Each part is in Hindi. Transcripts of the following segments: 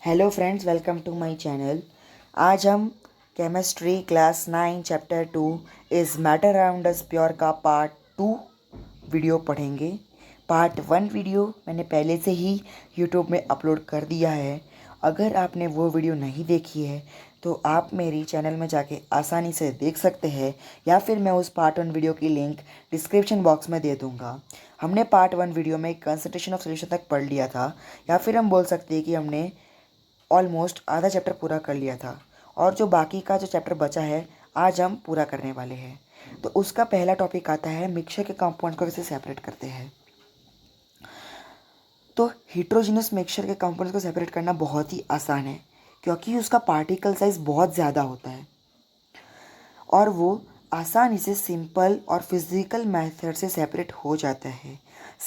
Hello friends, welcome to my channel. आज हम chemistry class 9 chapter 2 is matter around us pure का पार्ट 2 वीडियो पढ़ेंगे। पार्ट 1 वीडियो मैंने पहले से ही यूट्यूब में अपलोड कर दिया है। अगर आपने वो वीडियो नहीं देखी है तो आप मेरी चैनल में जाके आसानी से देख सकते हैं, या फिर मैं उस पार्ट 1 वीडियो की लिंक डिस्क्रिप्शन बॉक्स में दे दूँगा। हमने पार्ट 1 वीडियो में कंसंट्रेशन ऑफ सॉल्यूशन तक पढ़ लिया था, या फिर हम बोल सकते हैं कि हमने ऑलमोस्ट आधा चैप्टर पूरा कर लिया था, और जो बाकी का जो चैप्टर बचा है आज हम पूरा करने वाले हैं। तो उसका पहला टॉपिक आता है मिक्सचर के कंपाउंड्स को कैसे सेपरेट करते हैं। तो हेट्रोजीनस मिक्सचर के कंपाउंड्स को सेपरेट करना बहुत ही आसान है, क्योंकि उसका पार्टिकल साइज बहुत ज़्यादा होता है और वो आसानी से सिंपल और फिजिकल मेथड से सेपरेट हो जाता है।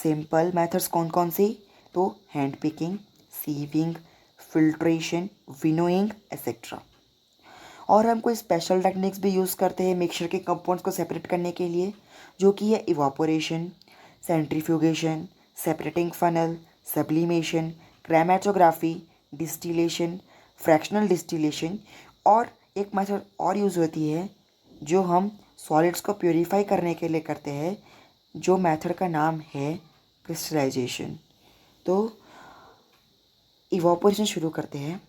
सिंपल मेथड्स कौन कौन सी? तो hand picking, sieving, filtration, winnowing etcetera. और हम कोई स्पेशल टेक्निक्स भी यूज़ करते हैं मिक्सचर के कंपाउंड्स को सेपरेट करने के लिए, जो कि है evaporation, centrifugation, separating funnel, sublimation, chromatography, distillation, fractional distillation. और एक मेथड और यूज़ होती है जो हम सॉलिड्स को प्योरीफाई करने के लिए करते हैं, जो मेथड का नाम है क्रिस्टलाइजेशन। तो इवापोरेशन शुरू करते हैं।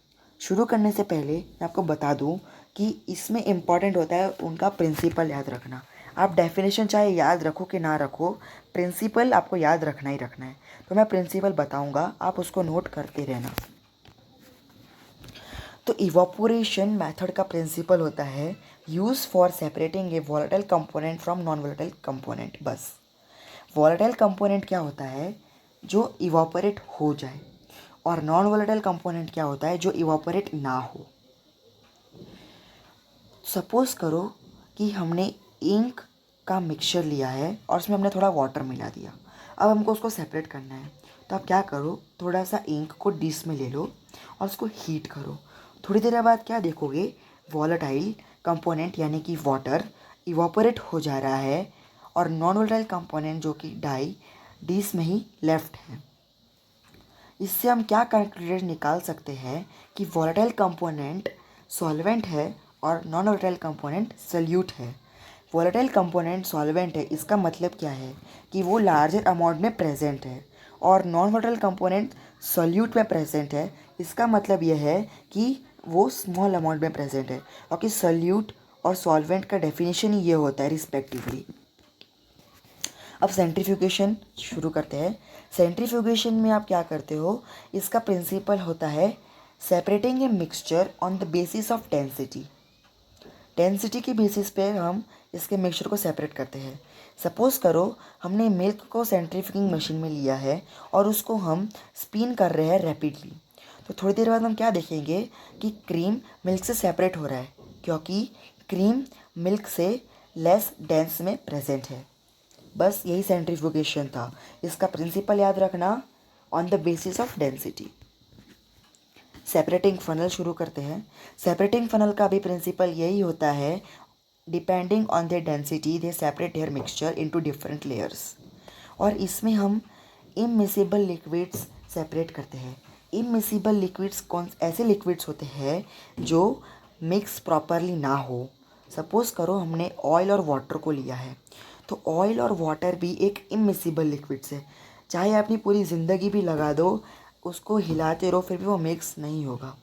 शुरू करने से पहले मैं आपको बता दूं कि इसमें इम्पॉर्टेंट होता है उनका प्रिंसिपल याद रखना। आप डेफिनेशन चाहे याद रखो कि ना रखो, प्रिंसिपल आपको याद रखना ही रखना है। तो मैं प्रिंसिपल बताऊंगा, आप उसको नोट करते रहना। तो इवापोरेशन मेथड का प्रिंसिपल होता है use for separating A volatile component from non volatile component. बस वोलेटाइल कंपोनेंट क्या होता है? जो इवापोरेट हो जाए। और नॉन वोलेटाइल कंपोनेंट क्या होता है? जो इवापोरेट ना हो। सपोज करो कि हमने इंक का मिक्सचर लिया है और उसमें हमने थोड़ा वाटर मिला दिया। अब हमको उसको सेपरेट करना है। तो आप क्या करो, थोड़ा सा इंक को डिश में ले लो और उसको हीट करो। थोड़ी देर बाद क्या देखोगे, वॉलेटाइल कंपोनेंट यानी कि वाटर इवापोरेट हो जा रहा है, और नॉन वोलेटाइल कंपोनेंट जो कि डाई डिश में ही लेफ्ट है। इससे हम क्या कंक्लूजन निकाल सकते हैं कि वोलेटाइल कंपोनेंट सॉल्वेंट है और नॉन वोलेटाइल कंपोनेंट सल्यूट है। वोलेटाइल कंपोनेंट सॉल्वेंट है, इसका मतलब क्या है कि वो लार्जर अमाउंट में प्रेजेंट है, और नॉन वोलेटाइल कंपोनेंट सॉल्यूट में प्रेजेंट है, इसका मतलब यह है कि वो स्मॉल अमाउंट में प्रेजेंट है। क्योंकि सल्यूट और सॉल्वेंट का डेफिनेशन ही ये होता है रिस्पेक्टिवली। अब सेंट्रीफ्यूगेशन शुरू करते हैं। सेंट्रीफ्यूगेशन में आप क्या करते हो, इसका प्रिंसिपल होता है separating a mixture on the basis of density. Density के बेसिस पे हम इसके मिक्सचर को सेपरेट करते हैं। सपोज़ करो हमने मिल्क को सेंट्रीफ्यूगिंग मशीन में लिया है और उसको हम स्पिन कर रहे हैं रैपिडली। तो थोड़ी देर बाद हम क्या देखेंगे कि क्रीम मिल्क से सेपरेट हो रहा है, क्योंकि क्रीम मिल्क से लेस डेंस में प्रेजेंट है। बस यही सेंट्रीफ्यूगेशन था। इसका प्रिंसिपल याद रखना, on the basis of density. Separating funnel शुरू करते हैं। सेपरेटिंग फनल का भी प्रिंसिपल यही होता है, depending on the density they separate their mixture into different layers. और इसमें हम इमिसिबल लिक्विड्स सेपरेट करते हैं। इमिसिबल लिक्विड्स कौन ऐसे लिक्विड्स होते हैं जो मिक्स प्रॉपरली ना हो। सपोज़ करो हमने ऑयल और वाटर को लिया है, तो ऑयल और वाटर भी एक इमिसिबल लिक्विड्स है। चाहे अपनी पूरी ज़िंदगी भी लगा दो, उसको हिलाते रहो, फिर भी वो मिक्स नहीं होगा।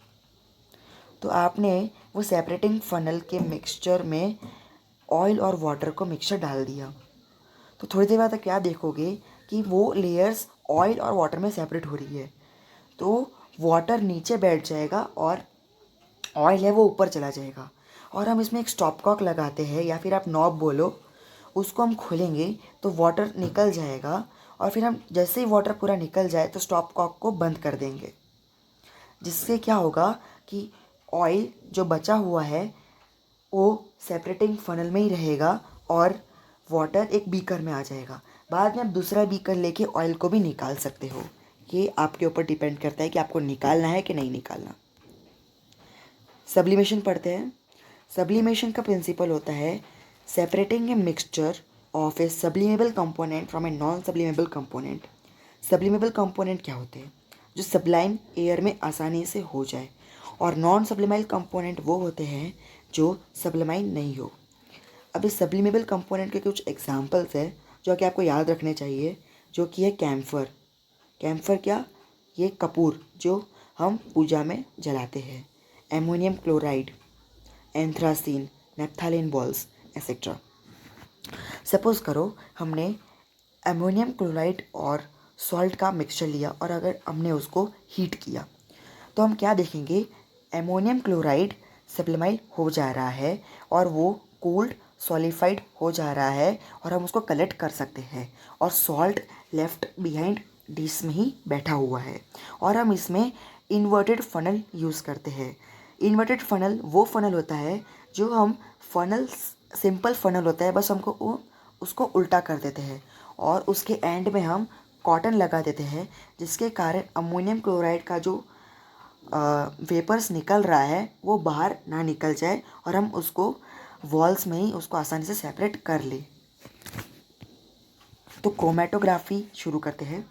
तो आपने वो सेपरेटिंग फनल के मिक्सचर में ऑयल और वाटर को मिक्सचर डाल दिया, तो थोड़ी देर बाद क्या देखोगे कि वो लेयर्स ऑयल और वाटर में सेपरेट हो रही है। तो वाटर नीचे बैठ जाएगा और ऑयल है वो ऊपर चला जाएगा। और हम इसमें एक स्टॉप कॉक लगाते हैं, या फिर आप नॉब बोलो, उसको हम खोलेंगे तो वाटर निकल जाएगा, और फिर हम जैसे ही वाटर पूरा निकल जाए तो स्टॉप कॉक को बंद कर देंगे। जिससे क्या होगा कि ऑयल जो बचा हुआ है वो सेपरेटिंग फनल में ही रहेगा और वाटर एक बीकर में आ जाएगा। बाद में आप दूसरा बीकर लेके ऑयल को भी निकाल सकते हो। ये आपके ऊपर डिपेंड करता है कि आपको निकालना है कि नहीं निकालना। सब्लिमेशन पढ़ते हैं। सब्लिमेशन का प्रिंसिपल होता है separating a mixture of A sublimable component from a non sublimable component. Sublimable component क्या होते हैं? जो सब्लाइम एयर में आसानी से हो जाए, और नॉन सब्लिमाइल कंपोनेंट वो होते हैं जो सब्लिमाइल नहीं हो। अब इस सब्लिमेबल कंपोनेंट के कुछ एग्जांपल्स है जो कि आपको याद रखने चाहिए, जो कि है कैम्फर। कैम्फर क्या? ये कपूर जो हम पूजा में जलाते हैं। Ammonium chloride, anthracene, naphthalene balls etcetera. Suppose करो हमने एमोनियम क्लोराइड और सॉल्ट का मिक्सचर लिया और अगर हमने उसको हीट किया तो हम क्या देखेंगे? एमोनियम क्लोराइड सब्लिमाइल हो जा रहा है और वो कोल्ड सॉलिफाइड हो जा रहा है और हम उसको कलेक्ट कर सकते हैं, और सॉल्ट लेफ्ट बिहाइंड डिश में ही बैठा हुआ है। और हम इसमें इन्वर्टेड फनल यूज़ करते हैं। इन्वर्टेड फनल वो फनल होता है जो हम फनल सिंपल फनल होता है, बस हमको उसको उल्टा कर देते हैं और उसके एंड में हम कॉटन लगा देते हैं, जिसके कारण अमोनियम क्लोराइड का जो वेपर्स निकल रहा है वो बाहर ना निकल जाए और हम उसको वॉल्स में ही उसको आसानी से सेपरेट कर ले। तो क्रोमेटोग्राफी शुरू करते हैं।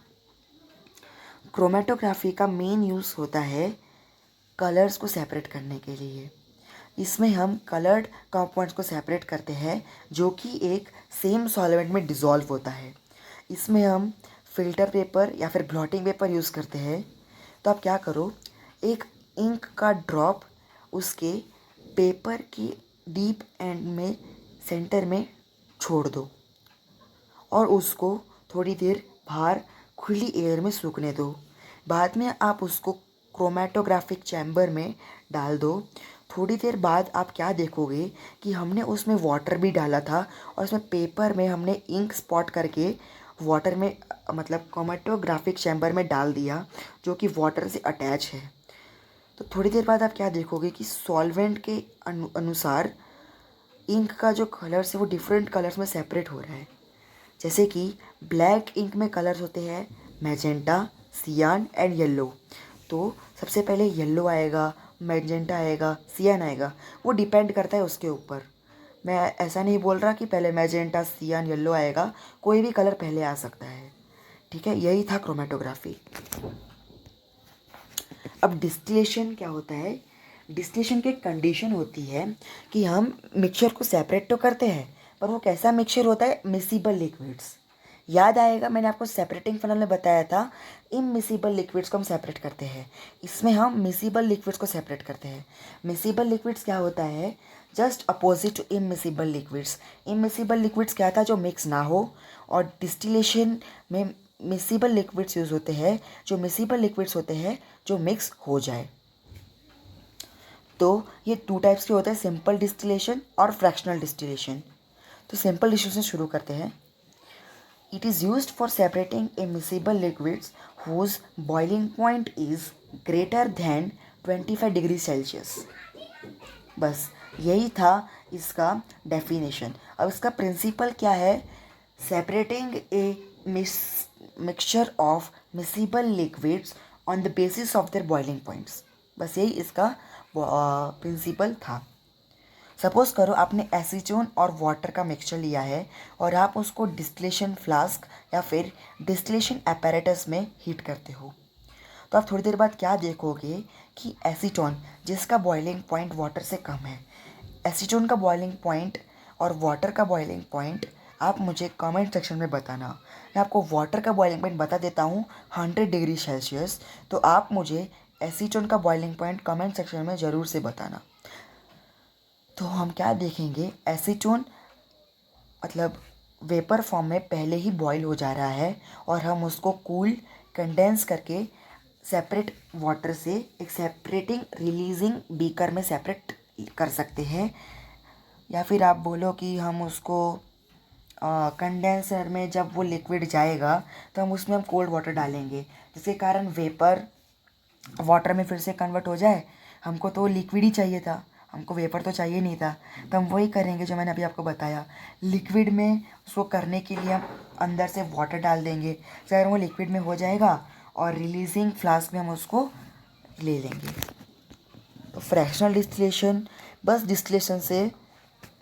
क्रोमेटोग्राफी का मेन यूज़ होता है कलर्स को सेपरेट करने के लिए। इसमें हम कलर्ड कंपाउंड्स को सेपरेट करते हैं जो कि एक सेम सॉल्वेंट में डिज़ोल्व होता है। इसमें हम फिल्टर पेपर या फिर ब्लॉटिंग पेपर यूज़ करते हैं। तो आप क्या करो, एक इंक का ड्रॉप उसके पेपर की डीप एंड में सेंटर में छोड़ दो और उसको थोड़ी देर बाहर खुली एयर में सूखने दो। बाद में आप उसको क्रोमेटोग्राफिक चैम्बर में डाल दो। थोड़ी देर बाद आप क्या देखोगे कि हमने उसमें वाटर भी डाला था और उसमें पेपर में हमने इंक स्पॉट करके वाटर में मतलब क्रोमेटोग्राफिक चैम्बर में डाल दिया जो कि वाटर से अटैच है। तो थोड़ी देर बाद आप क्या देखोगे कि सॉल्वेंट के अनुसार इंक का जो कलर्स है वो डिफरेंट कलर्स में सेपरेट हो रहा है। जैसे कि ब्लैक इंक में कलर्स होते हैं मैजेंटा, सियान एंड येलो। तो सबसे पहले येलो आएगा, मैजेंटा आएगा, सियान आएगा, वो डिपेंड करता है उसके ऊपर। मैं ऐसा नहीं बोल रहा कि पहले मैजेंटा, सियान, येलो आएगा, कोई भी कलर पहले आ सकता है। ठीक है, यही था क्रोमेटोग्राफी। अब डिस्टिलेशन क्या होता है? डिस्टिलेशन की कंडीशन होती है कि हम मिक्सचर को सेपरेट तो करते हैं, पर वो कैसा मिक्सचर होता है? Miscible liquids. याद आएगा मैंने आपको सेपरेटिंग फनल में बताया था, इममिसिबल लिक्विड्स को हम सेपरेट करते हैं। इसमें हम मिसिबल लिक्विड्स को सेपरेट करते हैं। मिसिबल लिक्विड्स क्या होता है? Just opposite to immiscible liquids. Immiscible liquids क्या था? जो मिक्स ना हो। और डिस्टिलेशन में मिसिबल लिक्विड्स यूज़ होते हैं, जो मिसिबल लिक्विड्स होते हैं जो मिक्स हो जाए। तो ये 2 टाइप्स के होते हैं, सिंपल डिस्टिलेशन और फ्रैक्शनल डिस्टिलेशन। तो सिंपल डिस्टिलेशन शुरू करते हैं। It is used for separating immiscible liquids whose boiling point is greater than 25 degree Celsius. बस यही था इसका डेफिनेशन। अब इसका प्रिंसिपल क्या है? Separating a mixture of miscible liquids on the basis of their boiling points. बस यही इसका प्रिंसिपल था। सपोज़ करो आपने एसीटोन और वाटर का मिक्सचर लिया है और आप उसको डिस्टिलेशन फ्लास्क या फिर डिस्टिलेशन apparatus में हीट करते हो। तो आप थोड़ी देर बाद क्या देखोगे कि एसीटोन, जिसका बॉइलिंग पॉइंट वाटर से कम है, एसीटोन का बॉइलिंग पॉइंट और वाटर का बॉइलिंग पॉइंट आप मुझे कमेंट सेक्शन में बताना। मैं आपको वाटर का बॉइलिंग पॉइंट बता देता हूँ 100 डिग्री सेल्सियस, तो आप मुझे एसीटोन का बॉइलिंग पॉइंट कमेंट सेक्शन में ज़रूर से बताना। तो हम क्या देखेंगे? एसीटोन मतलब वेपर फॉर्म में पहले ही बॉईल हो जा रहा है और हम उसको कूल कंडेंस करके सेपरेट वाटर से एक सेपरेटिंग रिलीजिंग बीकर में सेपरेट कर सकते हैं, या फिर आप बोलो कि हम उसको कंडेंसर में जब वो लिक्विड जाएगा तो हम उसमें कोल्ड वाटर डालेंगे, जिसके कारण वेपर वाटर में फिर से कन्वर्ट हो जाए। हमको तो लिक्विड ही चाहिए था, हमको वेपर तो चाहिए नहीं था। तो हम वही करेंगे जो मैंने अभी आपको बताया। लिक्विड में उसको करने के लिए हम अंदर से वाटर डाल देंगे, अगर वो लिक्विड में हो जाएगा और रिलीजिंग फ्लास्क में हम उसको ले लेंगे। तो फ्रैक्शनल डिस्टिलेशन बस डिस्टिलेशन से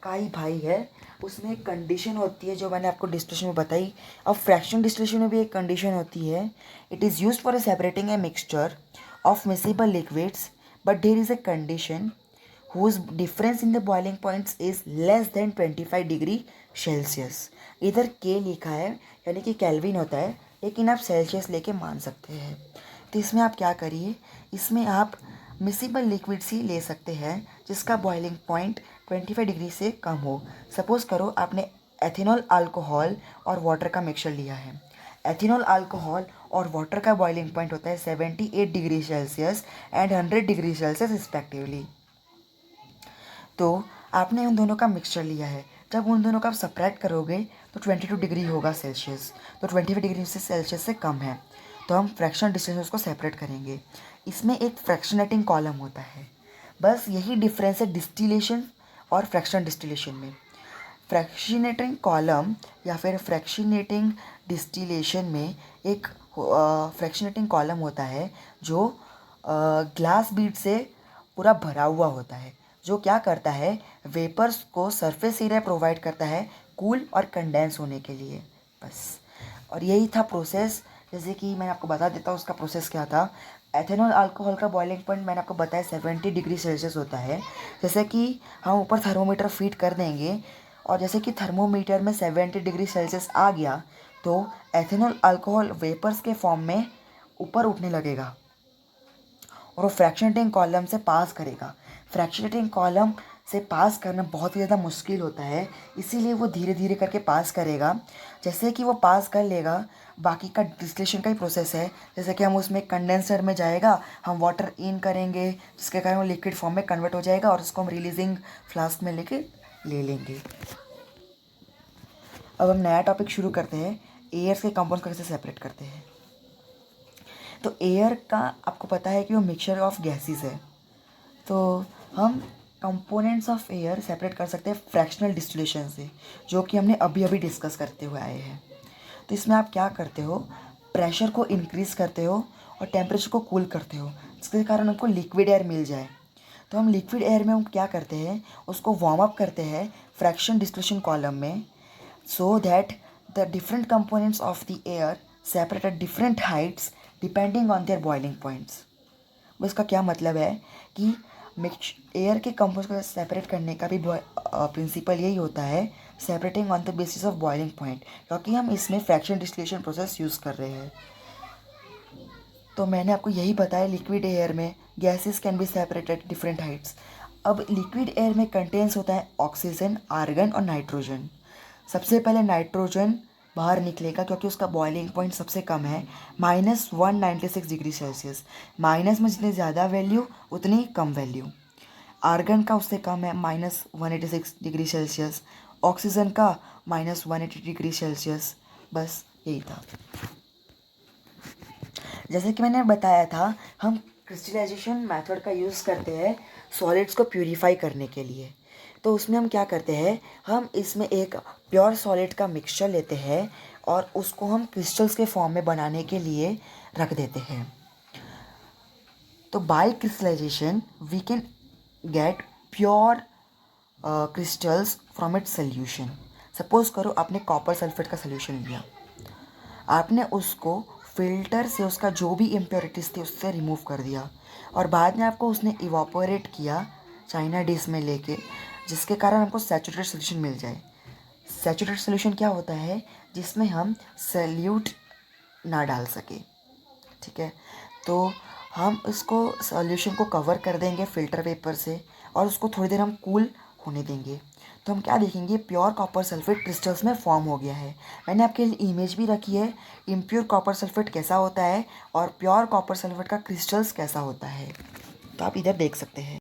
का ही भाई है, उसमें एक कंडीशन होती है जो मैंने आपको डिस्टिलेशन में बताई। अब फ्रैक्शन डिस्टिलेशन में भी एक कंडीशन होती है। It is used for separating a mixture of miscible liquids, but there is a condition whose difference in the boiling points is less than 25 degree Celsius. इधर के लिखा है यानी कि केल्विन होता है, लेकिन आप सेल्सियस लेके मान सकते हैं। तो इसमें आप क्या करिए, इसमें आप मिसिबल लिक्विड्स ही ले सकते हैं जिसका बॉइलिंग पॉइंट 25 डिग्री से कम हो। सपोज़ करो आपने एथेनॉल अल्कोहल और वाटर का मिक्सचर लिया है। एथेनॉल अल्कोहल और वाटर का बॉइलिंग पॉइंट होता है 78 degree Celsius and 100 degree Celsius respectively. तो आपने उन दोनों का मिक्सचर लिया है, जब उन दोनों का आप सब्ट्रैक्ट करोगे तो 22 डिग्री होगा सेल्सियस, तो 25 डिग्री से सेल्सियस से कम है, तो हम फ्रैक्शनल डिस्टिलेशन को सेपरेट करेंगे। इसमें एक फ्रैक्शनेटिंग कॉलम होता है, बस यही डिफरेंस है डिस्टिलेशन और फ्रैक्शनल डिस्टिलेशन में। फ्रैक्शनेटिंग कॉलम या फिर फ्रैक्शनेटिंग डिस्टिलेशन में एक फ्रैक्शनेटिंग कॉलम होता है जो ग्लास बीड से पूरा भरा हुआ होता है, जो क्या करता है, वेपर्स को सरफेस एरिया प्रोवाइड करता है कूल और कंडेंस होने के लिए, बस। और यही था प्रोसेस। जैसे कि मैंने आपको बता देता हूँ उसका प्रोसेस क्या था। एथेनॉल अल्कोहल का बॉइलिंग पॉइंट मैंने आपको बताया 70 डिग्री सेल्सियस होता है। जैसे कि हम ऊपर थर्मोमीटर फीड कर देंगे और जैसे कि थर्मोमीटर में 70 डिग्री सेल्सियस आ गया तो एथेनॉल अल्कोहल वेपर्स के फॉर्म में ऊपर उठने लगेगा और वो फ्रैक्शनेटिंग कॉलम से पास करेगा। फ्रैक्शनेटिंग कॉलम से पास करना बहुत ही ज़्यादा मुश्किल होता है, इसीलिए वो धीरे धीरे करके पास करेगा। जैसे कि वो पास कर लेगा, बाकी का डिस्टिलेशन का ही प्रोसेस है। जैसे कि हम उसमें कंडेंसर में जाएगा, हम वाटर इन करेंगे जिसके कारण वो लिक्विड फॉर्म में कन्वर्ट हो जाएगा और उसको हम रिलीजिंग फ्लास्क में लेके ले लेंगे। अब हम नया टॉपिक शुरू करते हैं, एयर के कंपाउंड को कैसे सेपरेट करते हैं। तो एयर का आपको पता है कि वो मिक्सचर ऑफ गैसेस है, तो हम कंपोनेंट्स ऑफ एयर सेपरेट कर सकते हैं फ्रैक्शनल डिस्टिलेशन से, जो कि हमने अभी अभी डिस्कस करते हुए आए हैं। तो इसमें आप क्या करते हो, प्रेशर को इंक्रीज़ करते हो और टेम्परेचर को कूल करते हो, जिसके कारण हमको लिक्विड एयर मिल जाए। तो हम लिक्विड एयर में हम क्या करते हैं, उसको वार्म अप करते हैं फ्रैक्शन डिस्टिलेशन कॉलम में, so that the different components of the air separate at different Heights depending on their boiling points. इसका क्या मतलब है कि एयर के कंपाउंड्स को सेपरेट करने का भी प्रिंसिपल यही होता है, separating on the basis of boiling point, क्योंकि हम इसमें फ्रैक्शन डिस्टिलेशन प्रोसेस यूज़ कर रहे हैं। तो मैंने आपको यही बताया, लिक्विड एयर में gases can be separated different Heights. अब लिक्विड एयर में कंटेंस होता है ऑक्सीजन, आर्गन और नाइट्रोजन। सबसे पहले नाइट्रोजन बाहर निकलेगा क्योंकि उसका बॉइलिंग पॉइंट सबसे कम है, -196 डिग्री सेल्सियस। माइनस में जितनी ज़्यादा वैल्यू उतनी कम वैल्यू। आर्गन का उससे कम है, -186 डिग्री सेल्सियस। ऑक्सीजन का -180 डिग्री सेल्सियस। बस यही था। जैसे कि मैंने बताया था, हम क्रिस्टलाइजेशन मेथड का यूज़ करते हैं सॉलिड्स को प्यूरीफाई करने के लिए। तो उसमें हम क्या करते हैं, हम इसमें एक प्योर सॉलिड का मिक्सचर लेते हैं और उसको हम क्रिस्टल्स के फॉर्म में बनाने के लिए रख देते हैं। तो by crystallization we can get pure crystals from its solution. Suppose करो आपने कॉपर सल्फेट का सोल्यूशन लिया, आपने उसको फिल्टर से उसका जो भी इम्प्योरिटीज़ थी उससे रिमूव कर दिया और बाद में आपको उसने इवापोरेट किया चाइना डिश में लेके, जिसके कारण हमको सैचुरेटेड सोल्यूशन मिल जाए। सैचुरेटेड सोल्यूशन क्या होता है, जिसमें हम सल्यूट ना डाल सके, ठीक है। तो हम इसको सॉल्यूशन को कवर कर देंगे फ़िल्टर पेपर से और उसको थोड़ी देर हम कूल होने देंगे। तो हम क्या देखेंगे, प्योर कॉपर सल्फेट क्रिस्टल्स में फॉर्म हो गया है। मैंने आपके लिए इमेज भी रखी है, इम्प्योर कॉपर सल्फेट कैसा होता है और प्योर कॉपर सल्फेट का क्रिस्टल्स कैसा होता है, तो आप इधर देख सकते हैं।